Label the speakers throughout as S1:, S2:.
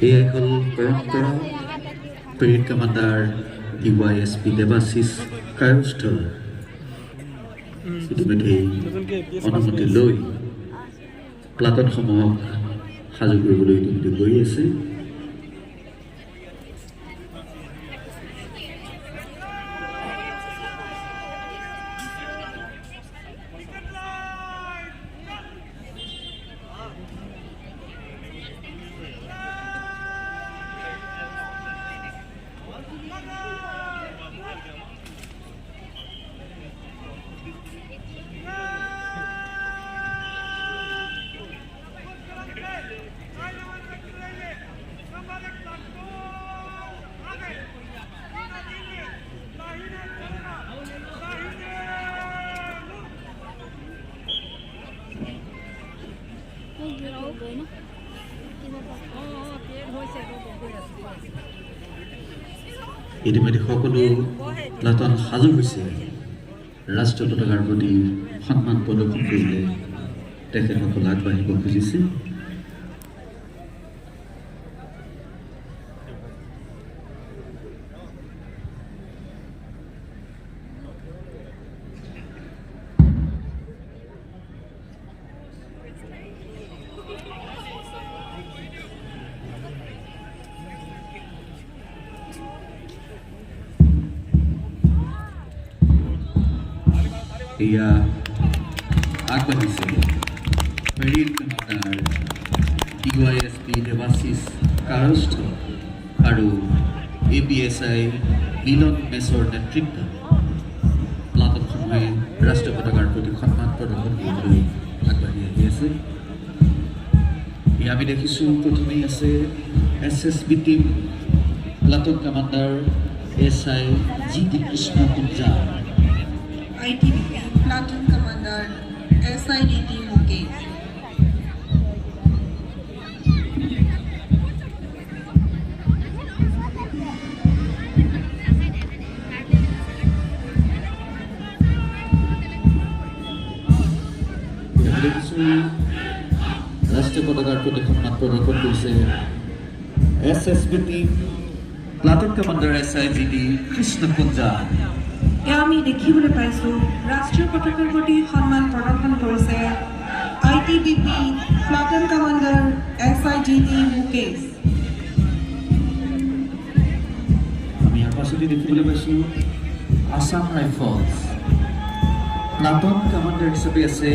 S1: এয়াই হ'ল পৰম্পৰা পেৰেড কমাণ্ডাৰ DYSP দেৱাশিষ কায়স্থল ইতিমধ্যেই অনুমতি লৈ প্লাটনসমূহক সাজু কৰিবলৈ ইতিমধ্যে গৈ আছে। ইতিমধ্যে সকলো প্লাটন সাজু হৈছে ৰাষ্ট্ৰীয় পতাকাৰ প্ৰতি সন্মান প্ৰদৰ্শন কৰিলে তেখেতসকল আগবাঢ়িব খুজিছে। এয়া আগবাঢ়িছে পেৰেড কমাণ্ডাৰ DYSP দেৱাশিষ কায়স্থল আৰু APSI মিলন মেছৰ নেতৃত্বত প্লাটনসমূহে ৰাষ্ট্ৰীয় পতাকাৰ প্ৰতি সন্মান প্ৰদৰ্শন কৰিবলৈ আগবাঢ়ি আহি আছে। আমি দেখিছোঁ প্ৰথমেই আছে SSB team platoon commander SI GT Krishna Kunja,
S2: ITBP Platoon Commander SIDT Mukesh,
S1: ৰাষ্ট্ৰীয় পতাকাৰ প্ৰতি সন্মান প্ৰদৰ্শন কৰিছে SSB team platoon commander SI GT Krishna Kunja.
S2: আমি দেখিবলৈ পাইছোঁ ৰাষ্ট্ৰীয় পতাকাৰ প্ৰতি সন্মান প্ৰদৰ্শন কৰিছে ITBP Platoon Commander SIDT Mukesh।
S1: আমি ইয়াৰ পাছতে দেখিবলৈ পাইছোঁ আছাম ৰাইফলছ প্লাটুন কমাণ্ডাৰ হিচাপে আছে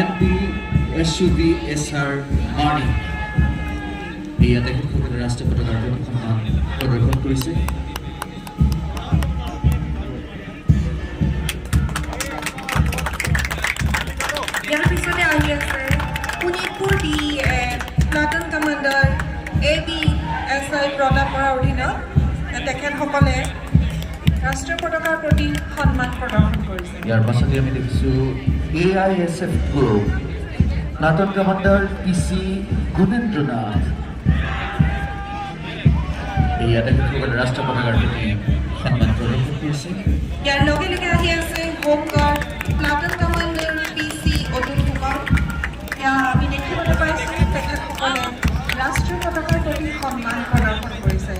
S1: NB SUV SR মাৰ্ণি। এয়া তেখেতসকলে ৰাষ্ট্ৰীয় পতাকাৰ প্ৰতি সন্মান প্ৰদৰ্শন কৰিছে।
S2: ইয়াৰ পিছতে আহি আছে Sonitpur DEA Platoon Commander ABSI প্ৰতাপৰ অধীনত তেখেতসকলে ৰাষ্ট্ৰীয় পতাকাৰ প্ৰতি সন্মান প্ৰদৰ্শন কৰিছে।
S1: ইয়াৰ পাছতে আমি দেখিছোঁ AISF group platoon commander PC গুণেন্দ্ৰনাথ। এয়া তেখেতসকলে ৰাষ্ট্ৰীয় পতাকাৰ প্ৰতি সন্মান প্ৰদৰ্শন কৰিছে।
S2: ইয়াৰ লগে লগে আহি আছে home guard platoon commander PC Atul Phukan. আমি দেখিবলৈ পাইছোঁ তেখেতসকলে ৰাষ্ট্ৰীয় পতাকাৰ প্ৰতি সন্মান প্ৰদৰ্শন কৰিছে।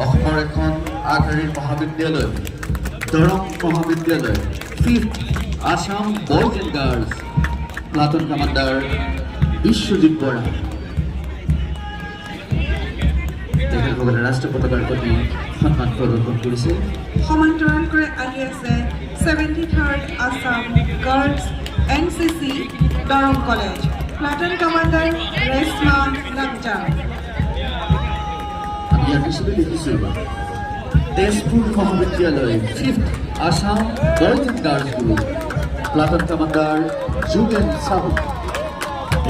S1: অসমৰ এখন আগশাৰীৰ মহাবিদ্যালয় দৰং মহাবিদ্যালয় 5th Assam boys and girls platoon commander Biswajit Bora. তেখেতসকলে ৰাষ্ট্ৰীয় পতাকাৰ প্ৰতি সন্মান প্ৰদৰ্শন কৰিছে।
S2: সমান্তৰালকৈ আহি আছে 73rd Assam girls NCC Darrang college platoon commander Reshma Nagja.
S1: আমি ইয়াৰ পিছতে দেখিছোঁ তেজপুৰ মহাবিদ্যালয় 5th Assam boys and girls group platoon commander Jogen Sahu.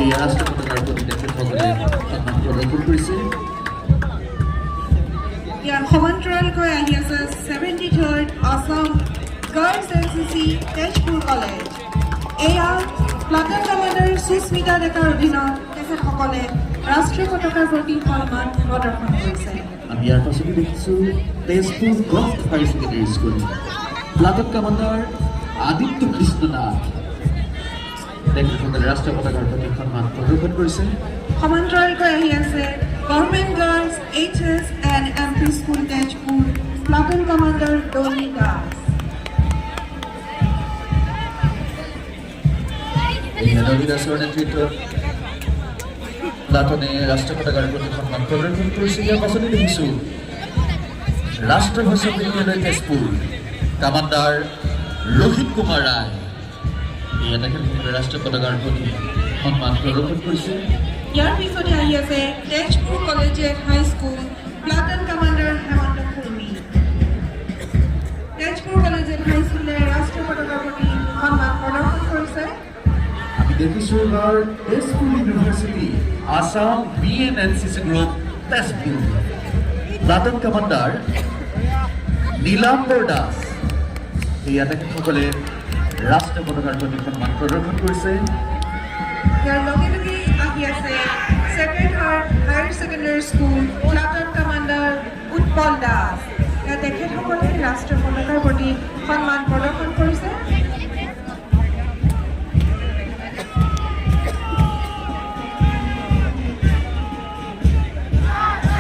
S1: এই ৰাষ্ট্ৰীয় পতাকাৰ প্ৰতি তেখেতসকলে সন্মান প্ৰদৰ্শন কৰিছে।
S2: ইয়াৰ সমান্তৰালকৈ আহি আছে 73rd Assam girls NCC Tezpur college. এয়া প্লাটুন কমাণ্ডাৰ সুস্মিতা ডেকাৰ অধীনত তেখেতসকলে ৰাষ্ট্ৰীয় পতাকাৰ প্ৰতি সন্মান প্ৰদৰ্শন কৰিছে।
S1: আমি ইয়াৰ পাছতে দেখিছোঁ Tezpur government higher secondary school platoon commander Aditya Krishnanath. তেখেতসকলে ৰাষ্ট্ৰীয় পতাকাৰ প্ৰতি সন্মান প্ৰদৰ্শন কৰিছে।
S2: সমান্তৰালকৈ আহি আছে government girls HS and MP school Tezpur platoon commander Dolly Das.
S1: Dolly দাসৰ নেতৃত্বত প্লাটনে ৰাষ্ট্ৰীয় পতাকাৰ প্ৰতি সন্মান প্ৰদৰ্শন কৰিছে। ইয়াৰ পাছতে দেখিছোঁ ৰাষ্ট্ৰধ্বজ বিদ্যালয় তেজপুৰ কামাণ্ডাৰ ৰোহিত কুমাৰ ৰায়। এয়া তেখেতসকলে ৰাষ্ট্ৰীয় পতাকাৰ প্ৰতি সন্মান প্ৰদৰ্শন কৰিছে।
S2: ইয়াৰ পিছতে আহি আছে Tezpur collegiate high school platoon commander Hemanta Kurmi. Tezpur collegiate হাইস্কুলে ৰাষ্ট্ৰীয় পতাকাৰ প্ৰতি সন্মান প্ৰদৰ্শন কৰিছে।
S1: আমি দেখিছোঁ এবাৰ Tezpur university Assam BNNCC group Tezpur platoon commander Nilambar Das. এয়া তেখেতসকলে ৰাষ্ট্ৰীয় পতাকাৰ প্ৰতি সন্মান প্ৰদৰ্শন কৰিছে।
S2: ইয়াৰ লগে লগে আহি আছে sacred heart higher secondary school platoon commander Utpal Das. ইয়াত তেখেতসকলে ৰাষ্ট্ৰীয় পতাকাৰ প্ৰতি সন্মান প্ৰদৰ্শন কৰিছে।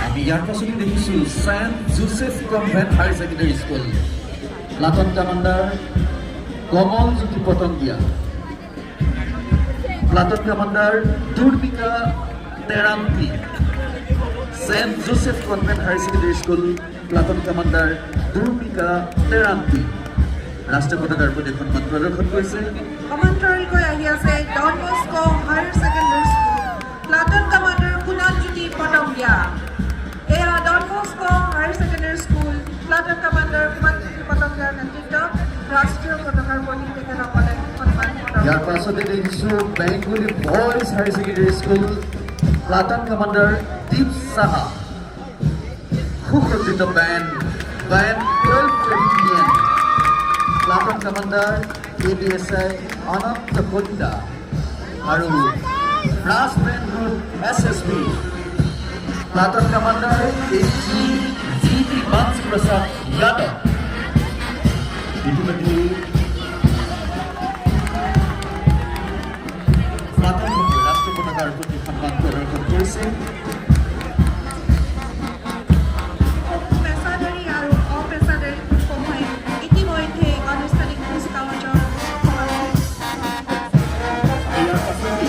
S1: আমি ইয়াৰ পাছতে দেখিছোঁ Saint Joseph convent higher secondary school platoon commander Kamal Jyoti Patangia. Platoon commander Durbika Teranti. Saint Joseph convent higher secondary school platoon commander Durbika Teranti ৰাষ্ট্ৰীয় পতাকাৰ প্ৰতি সন্মান প্ৰদৰ্শন কৰিছে।
S2: সমান্তৰালকৈ আহি আছে Don Bosco higher secondary school platoon commander Kunaljyoti Patangia. এয়া Don Bosco higher secondary school platoon commander Kunaljyoti পটংগীয়াৰ নেতৃত্বত ৰাষ্ট্ৰীয় পতাকাৰ প্ৰতি তেখেতসকলে সন্মান
S1: ইয়াৰ
S2: প্ৰদৰ্শন
S1: পাছতে দেখিছোঁ Bengali boys higher secondary school platoon commander Dip Saha. সুসজ্জিত band 12 platoon commander ADSI Ananta Kalita আৰু brass band group SSB platoon commander GT Banch Prasad Yadav. ইতিমধ্যে প্লাটুনসকলে ৰাষ্ট্ৰীয় পতাকাৰ প্ৰতি সন্মান প্ৰদৰ্শন কৰিছে।
S2: পেছাদাৰী আৰু অপেছাদাৰী গোটসমূহে ইতিমধ্যে আনুষ্ঠানিক কুচকাৱাজৰ সমাৰোহ
S1: ইয়াৰ পাছতে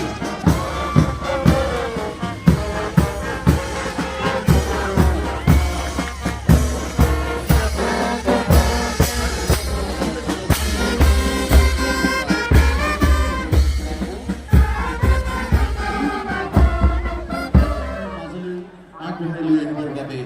S1: আগবঢ়াই লৈ আহিবৰ বাবে